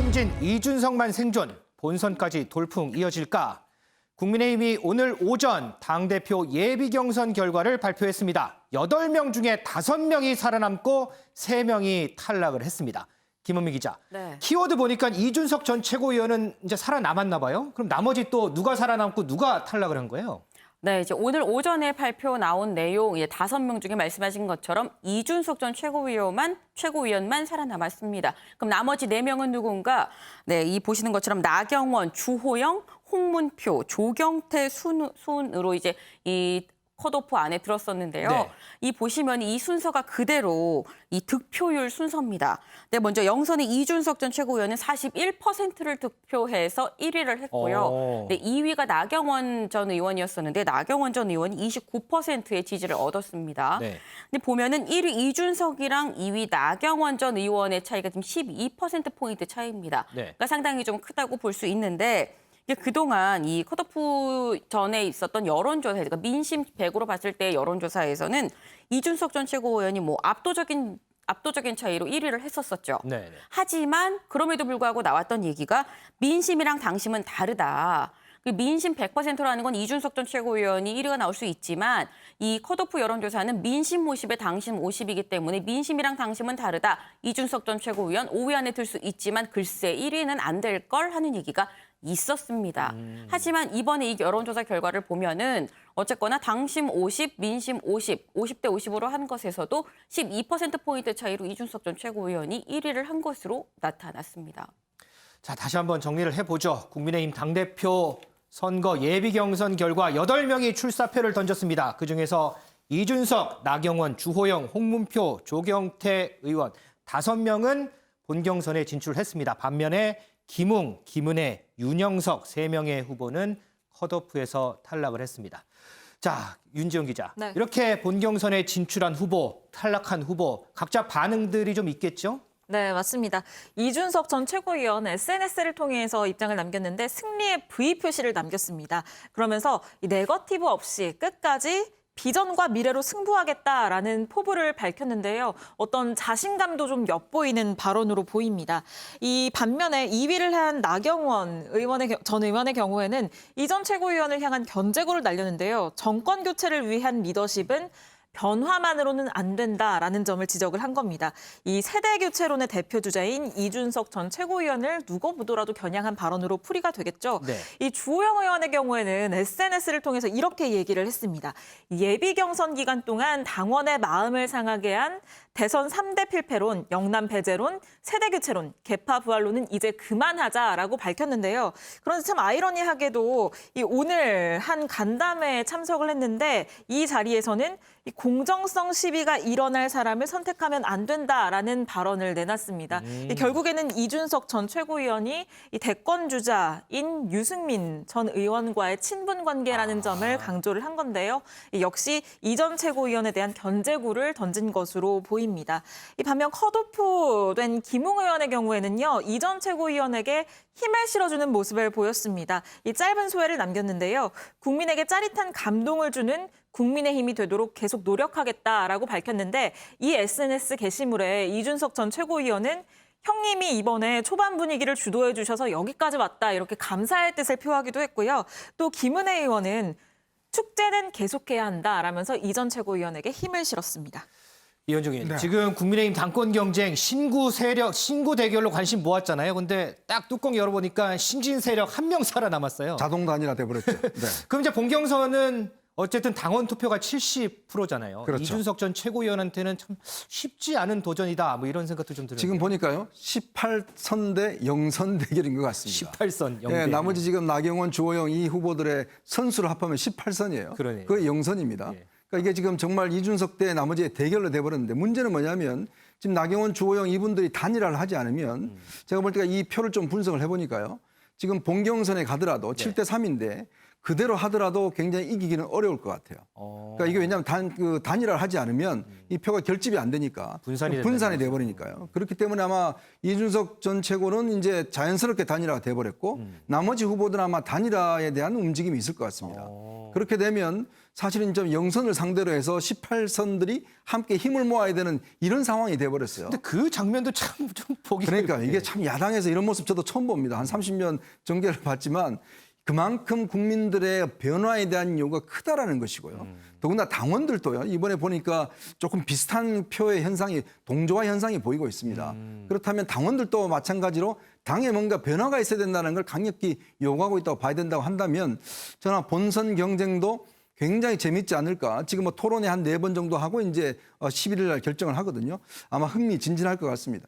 신진 이준석만 생존, 본선까지 돌풍 이어질까? 국민의힘이 오늘 오전 당대표 예비경선 결과를 발표했습니다. 8명 중에 5명이 살아남고 3명이 탈락을 했습니다. 김은미 기자, 네. 키워드 보니까 이준석 전 최고위원은 이제 살아남았나 봐요. 그럼 나머지 또 누가 살아남고 누가 탈락을 한 거예요? 네, 이제 오늘 오전에 발표 나온 내용, 5명 중에 말씀하신 것처럼 이준석 전 최고위원만 살아남았습니다. 그럼 나머지 4명은 누군가? 네, 이 보시는 것처럼 나경원, 주호영, 홍문표, 조경태 순으로 이제 이 컷오프 안에 들었었는데요. 네. 이 보시면 이 순서가 그대로 이 득표율 순서입니다. 네, 먼저 영선의 이준석 전 최고위원은 41%를 득표해서 1위를 했고요. 네, 2위가 나경원 전 의원이었었는데 나경원 전 의원이 29%의 지지를 얻었습니다. 네. 근데 보면은 1위 이준석이랑 2위 나경원 전 의원의 차이가 지금 12%포인트 차이입니다. 네. 그러니까 상당히 좀 크다고 볼 수 있는데 그동안 이 컷오프 전에 있었던 여론조사, 그러니까 민심 100으로 봤을 때 여론조사에서는 이준석 전 최고위원이 뭐 압도적인 차이로 1위를 했었었죠. 네. 하지만 그럼에도 불구하고 나왔던 얘기가 민심이랑 당심은 다르다. 민심 100%라는 건 이준석 전 최고위원이 1위가 나올 수 있지만 이 컷오프 여론조사는 민심 50에 당심 50이기 때문에 민심이랑 당심은 다르다. 이준석 전 최고위원 5위 안에 들 수 있지만 글쎄 1위는 안 될 걸 하는 얘기가 있었습니다. 하지만 이번에 이 여론조사 결과를 보면은 어쨌거나 당심 50, 민심 50, 50대 50으로 한 것에서도 12%포인트 차이로 이준석 전 최고위원이 1위를 한 것으로 나타났습니다. 자, 다시 한번 정리를 해보죠. 국민의힘 당대표 선거 예비경선 결과 8명이 출사표를 던졌습니다. 그중에서 이준석, 나경원, 주호영, 홍문표, 조경태 의원 5명은 본경선에 진출했습니다. 반면에 김웅, 김은혜, 윤영석 3명의 후보는 컷오프에서 탈락을 했습니다. 자, 윤지영 기자. 네. 이렇게 본경선에 진출한 후보, 탈락한 후보, 각자 반응들이 좀 있겠죠? 네, 맞습니다. 이준석 전 최고위원 SNS를 통해서 입장을 남겼는데 승리의 V 표시를 남겼습니다. 그러면서 이 네거티브 없이 끝까지 비전과 미래로 승부하겠다라는 포부를 밝혔는데요. 어떤 자신감도 좀 엿보이는 발언으로 보입니다. 이 반면에 2위를 한 나경원 전 의원의 경우에는 이 전 최고위원을 향한 견제구를 날렸는데요. 정권 교체를 위한 리더십은 변화만으로는 안 된다라는 점을 지적을 한 겁니다. 이 세대 교체론의 대표 주자인 이준석 전 최고위원을 누구 보더라도 겨냥한 발언으로 풀이가 되겠죠. 네. 이 주호영 의원의 경우에는 SNS를 통해서 이렇게 얘기를 했습니다. 예비 경선 기간 동안 당원의 마음을 상하게 한 대선 3대 필패론, 영남 배제론, 세대 교체론, 계파 부활론은 이제 그만하자라고 밝혔는데요. 그런데 참 아이러니하게도 오늘 한 간담회에 참석을 했는데 이 자리에서는 이 공정성 시비가 일어날 사람을 선택하면 안 된다라는 발언을 내놨습니다. 결국에는 이준석 전 최고위원이 이 대권 주자인 유승민 전 의원과의 친분 관계라는 점을 강조를 한 건데요. 역시 이 전 최고위원에 대한 견제구를 던진 것으로 보입니다. 이 반면 컷오프된 김웅 의원의 경우에는요. 이 전 최고위원에게 힘을 실어주는 모습을 보였습니다. 이 짧은 소회를 남겼는데요. 국민에게 짜릿한 감동을 주는 국민의힘이 되도록 계속 노력하겠다라고 밝혔는데 이 SNS 게시물에 이준석 전 최고위원은 형님이 이번에 초반 분위기를 주도해 주셔서 여기까지 왔다 이렇게 감사의 뜻을 표하기도 했고요. 또 김은혜 의원은 축제는 계속해야 한다라면서 이 전 최고위원에게 힘을 실었습니다. 이현정 의원, 네. 지금 국민의힘 당권 경쟁 신구 대결로 관심 모았잖아요. 근데 딱 뚜껑 열어보니까 신진 세력 1명 살아남았어요. 자동 단일화 돼버렸죠. 네. 그럼 이제 본경선은 어쨌든 당원 투표가 70%잖아요. 그렇죠. 이준석 전 최고위원한테는 참 쉽지 않은 도전이다. 뭐 이런 생각도 좀 들어요. 지금 보니까요. 18선 대 0선 대결인 것 같습니다. 18선 0대. 네, 나머지 지금 나경원, 주호영 이 후보들의 선수를 합하면 18선이에요. 그러네요. 그게 0선입니다. 예. 그러니까 이게 지금 정말 이준석 대 나머지 대결로 돼버렸는데 문제는 뭐냐면 지금 나경원, 주호영 이분들이 단일화를 하지 않으면 제가 볼 때가 이 표를 좀 분석을 해보니까요. 지금 본경선에 가더라도 7대 3인데 그대로 하더라도 굉장히 이기기는 어려울 것 같아요. 그러니까 이게 왜냐하면 단일화를 하지 않으면 이 표가 결집이 안 되니까 분산이 돼버리니까요. 그렇기 때문에 아마 이준석 전 최고는 이제 자연스럽게 단일화가 돼버렸고 나머지 후보들은 아마 단일화에 대한 움직임이 있을 것 같습니다. 그렇게 되면 사실은 좀 영선을 상대로 해서 18선들이 함께 힘을 모아야 되는 이런 상황이 돼버렸어요. 근데 그 장면도 참 좀 보기 그러니까 이게 참 야당에서 이런 모습 저도 처음 봅니다. 한 30년 정계를 봤지만 그만큼 국민들의 변화에 대한 요구가 크다라는 것이고요. 더구나 당원들도요. 이번에 보니까 조금 비슷한 표의 현상이 동조화 현상이 보이고 있습니다. 그렇다면 당원들도 마찬가지로 당에 뭔가 변화가 있어야 된다는 걸 강력히 요구하고 있다고 봐야 된다고 한다면 저는 본선 경쟁도 굉장히 재밌지 않을까. 지금 뭐 토론회 한 4번 정도 하고 이제 11일 날 결정을 하거든요. 아마 흥미진진할 것 같습니다.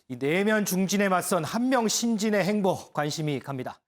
이 내면 중진에 맞선 한 명 신진의 행보 관심이 갑니다.